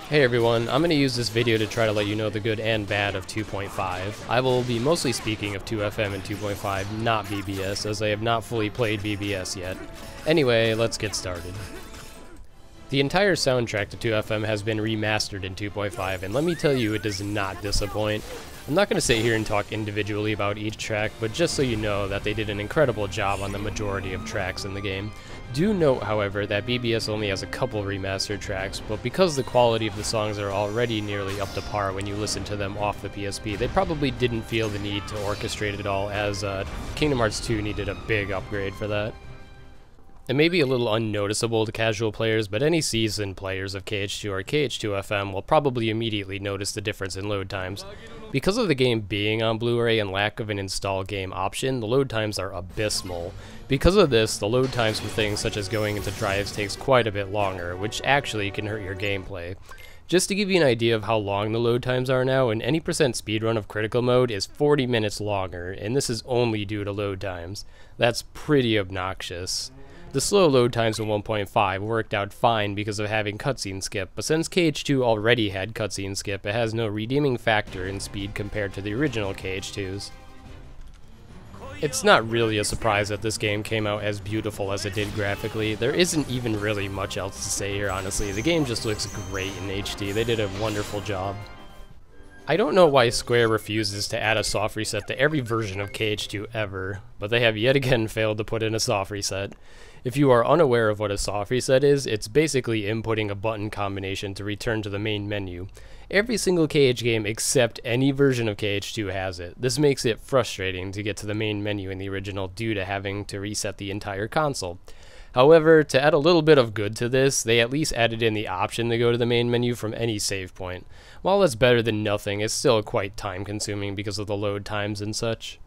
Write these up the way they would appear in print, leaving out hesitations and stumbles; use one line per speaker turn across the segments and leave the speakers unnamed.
Hey everyone, I'm going to use this video to try to let you know the good and bad of 2.5. I will be mostly speaking of 2FM and 2.5, not BBS, as I have not fully played BBS yet. Anyway, let's get started. The entire soundtrack to 2FM has been remastered in 2.5, and let me tell you, it does not disappoint. I'm not going to sit here and talk individually about each track, but just so you know that they did an incredible job on the majority of tracks in the game. Do note, however, that BBS only has a couple remastered tracks, but because the quality of the songs are already nearly up to par when you listen to them off the PSP, they probably didn't feel the need to orchestrate it all, as Kingdom Hearts 2 needed a big upgrade for that. It may be a little unnoticeable to casual players, but any seasoned players of KH2 or KH2FM will probably immediately notice the difference in load times. Because of the game being on Blu-ray and lack of an install game option, the load times are abysmal. Because of this, the load times for things such as going into drives takes quite a bit longer, which actually can hurt your gameplay. Just to give you an idea of how long the load times are now, an any % speedrun of critical mode is 40 minutes longer, and this is only due to load times. That's pretty obnoxious. The slow load times in 1.5 worked out fine because of having cutscene skip, but since KH2 already had cutscene skip, it has no redeeming factor in speed compared to the original KH2s. It's not really a surprise that this game came out as beautiful as it did graphically. There isn't even really much else to say here, honestly. The game just looks great in HD. They did a wonderful job. I don't know why Square refuses to add a soft reset to every version of KH2 ever, but they have yet again failed to put in a soft reset. If you are unaware of what a soft reset is, it's basically inputting a button combination to return to the main menu. Every single KH game except any version of KH2 has it. This makes it frustrating to get to the main menu in the original due to having to reset the entire console. However, to add a little bit of good to this, they at least added in the option to go to the main menu from any save point. While that's better than nothing, it's still quite time consuming because of the load times and such.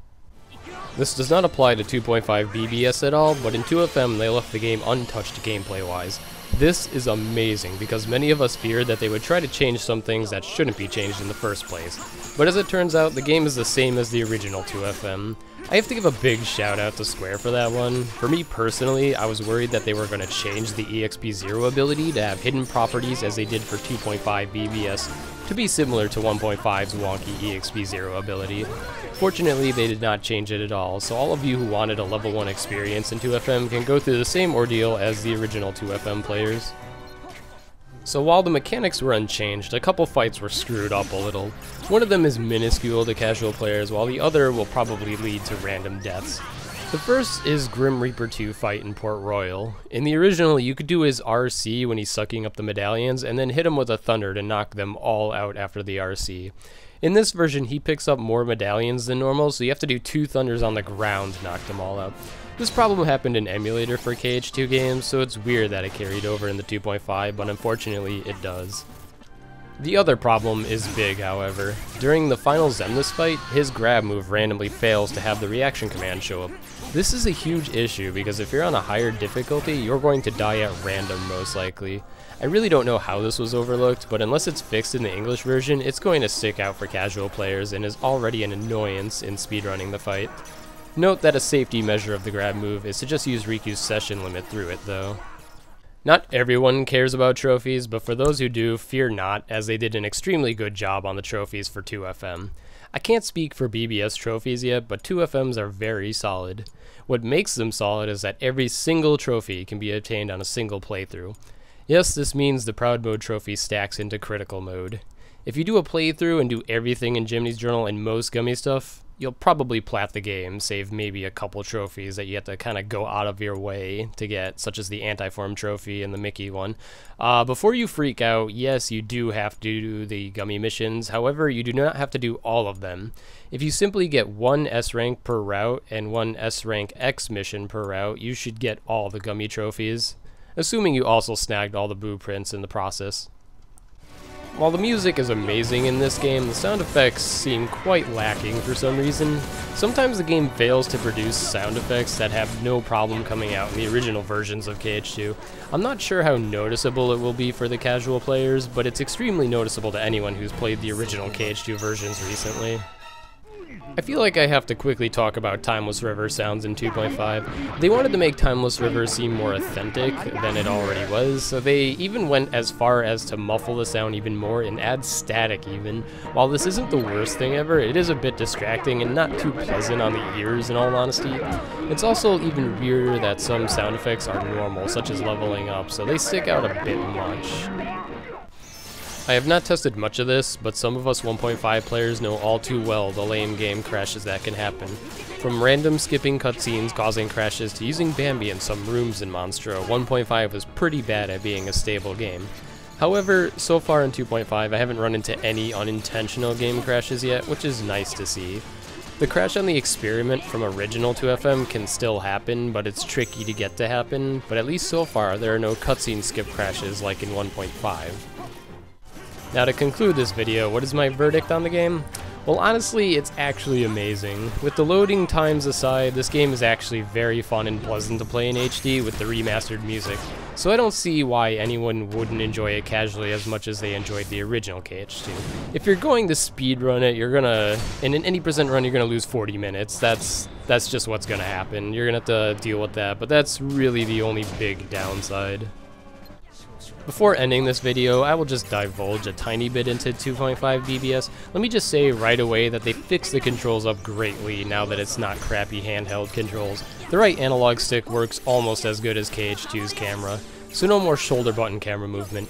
This does not apply to 2.5 BBS at all, but in 2FM they left the game untouched gameplay-wise. This is amazing because many of us feared that they would try to change some things that shouldn't be changed in the first place. But as it turns out, the game is the same as the original 2FM. I have to give a big shout out to Square for that one. For me personally, I was worried that they were going to change the EXP0 ability to have hidden properties as they did for 2.5 BBS to be similar to 1.5's wonky EXP0 ability. Fortunately, they did not change it at all, so all of you who wanted a level 1 experience in 2FM can go through the same ordeal as the original 2FM players. So while the mechanics were unchanged, a couple fights were screwed up a little. One of them is minuscule to casual players, while the other will probably lead to random deaths. The first is Grim Reaper 2 fight in Port Royal. In the original, you could do his RC when he's sucking up the medallions, and then hit him with a thunder to knock them all out after the RC. In this version, he picks up more medallions than normal, so you have to do 2 thunders on the ground to knock them all out. This problem happened in emulator for KH2 games, so it's weird that it carried over in the 2.5, but unfortunately it does. The other problem is big, however. During the final Xemnas fight, his grab move randomly fails to have the reaction command show up. This is a huge issue because if you're on a higher difficulty, you're going to die at random most likely. I really don't know how this was overlooked, but unless it's fixed in the English version, it's going to stick out for casual players and is already an annoyance in speedrunning the fight. Note that a safety measure of the grab move is to just use Riku's session limit through it though. Not everyone cares about trophies, but for those who do, fear not, as they did an extremely good job on the trophies for 2FM. I can't speak for BBS trophies yet, but 2FMs are very solid. What makes them solid is that every single trophy can be obtained on a single playthrough. Yes, this means the Proud Mode trophy stacks into critical mode. If you do a playthrough and do everything in Jiminy's Journal and most gummy stuff, you'll probably plat the game, save maybe a couple trophies that you have to kind of go out of your way to get, such as the Anti-Form trophy and the Mickey one. Before you freak out, yes, you do have to do the gummy missions, however, you do not have to do all of them. If you simply get 1 S rank per route and 1 S rank X mission per route, you should get all the gummy trophies, assuming you also snagged all the blueprints in the process. While the music is amazing in this game, the sound effects seem quite lacking for some reason. Sometimes the game fails to produce sound effects that have no problem coming out in the original versions of KH2. I'm not sure how noticeable it will be for the casual players, but it's extremely noticeable to anyone who's played the original KH2 versions recently. I feel like I have to quickly talk about Timeless River sounds in 2.5. They wanted to make Timeless River seem more authentic than it already was, so they even went as far as to muffle the sound even more and add static even. While this isn't the worst thing ever, it is a bit distracting and not too pleasant on the ears in all honesty. It's also even weirder that some sound effects are normal, such as leveling up, so they stick out a bit much. I have not tested much of this, but some of us 1.5 players know all too well the lame game crashes that can happen. From random skipping cutscenes causing crashes to using Bambi in some rooms in Monstro, 1.5 was pretty bad at being a stable game. However, so far in 2.5 I haven't run into any unintentional game crashes yet, which is nice to see. The crash on the experiment from original 2FM can still happen, but it's tricky to get to happen, but at least so far there are no cutscene skip crashes like in 1.5. Now to conclude this video, what is my verdict on the game? Well, honestly, it's actually amazing. With the loading times aside, this game is actually very fun and pleasant to play in HD with the remastered music, so I don't see why anyone wouldn't enjoy it casually as much as they enjoyed the original KH2. If you're going to speedrun it, in an any percent run, you're gonna lose 40 minutes. That's just what's gonna happen. You're gonna have to deal with that, but that's really the only big downside. Before ending this video, I will just divulge a tiny bit into 2.5 BBS. Let me just say right away that they fixed the controls up greatly now that it's not crappy handheld controls. The right analog stick works almost as good as KH2's camera, so no more shoulder button camera movement.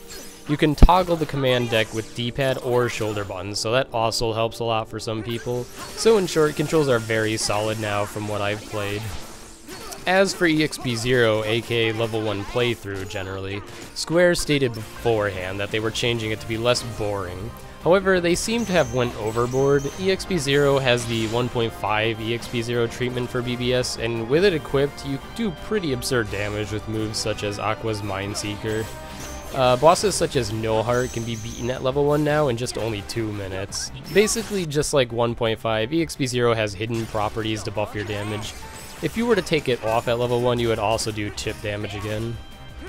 You can toggle the command deck with D-pad or shoulder buttons, so that also helps a lot for some people. So in short, controls are very solid now from what I've played. As for EXP0, aka level 1 playthrough generally, Square stated beforehand that they were changing it to be less boring. However, they seem to have went overboard. EXP0 has the 1.5 EXP0 treatment for BBS, and with it equipped, you do pretty absurd damage with moves such as Aqua's Mindseeker. Bosses such as No Heart can be beaten at level 1 now in just only 2 minutes. Basically, just like 1.5, EXP0 has hidden properties to buff your damage. If you were to take it off at level 1, you would also do chip damage again.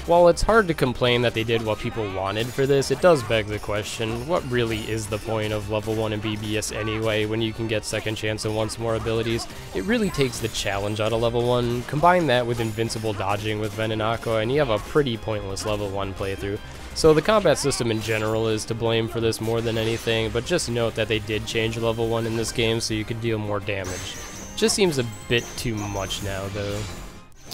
While it's hard to complain that they did what people wanted for this, it does beg the question, what really is the point of level 1 in BBS anyway when you can get second chance and once more abilities? It really takes the challenge out of level 1, combine that with invincible dodging with Ven and Aqua, and you have a pretty pointless level 1 playthrough. So the combat system in general is to blame for this more than anything, but just note that they did change level 1 in this game so you could deal more damage. Just seems a bit too much now though.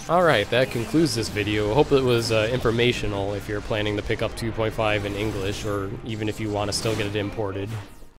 Alright, that concludes this video. Hope it was informational if you're planning to pick up 2.5 in English, or even if you want to still get it imported.